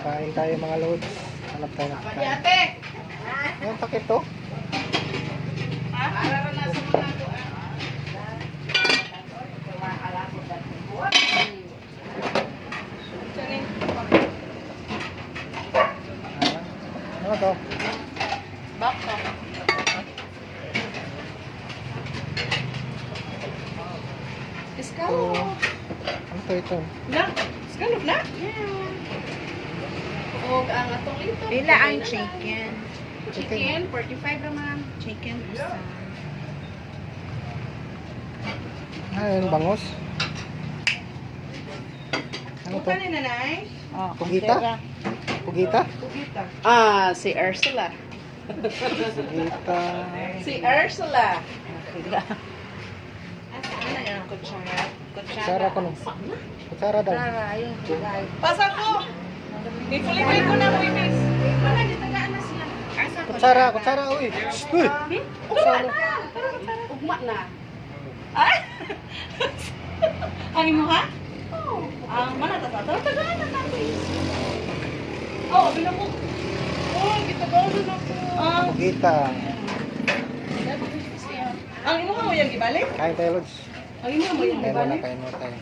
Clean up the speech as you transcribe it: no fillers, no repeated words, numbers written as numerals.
Kain tayo mga lods. Hanap tayo ng kain. Ate! Yung takip to. Nararanasan mo na ito. Ano to? Bakto. Iskalo. Ano to ito? Na? Iskalo na? Yeah. O ang atong ito. Pila ang chicken. Chicken, 45 naman. Chicken usa. Ayun, bangus. Ano to? Bukan ni nanay? Oh, Pugita? Pugita? Pugita. Ah, si Ursula. Pugita. Si Ursula. Pila. Ano yan? Kutsara. Kutsara ko nung. Kutsara daw. Kutsara, ayun. Kulay. Pasok ko! Ipulipay ko na mo, Miss. Wala, ditagaan na sila. Asa ko? Kutsara, kutsara. Uy! Uy! Kutsara. Ugma na. Ay! Ang imo ha? Oo. Ang mana tagaan na natin. Oo, binamo. Oo, gitagaan na ko. Pugita. Ang imo ka mo yung ibalik? Kain tayo, lods. Ang imo mo yung Kain mo na, ibalik? kain mo tayo.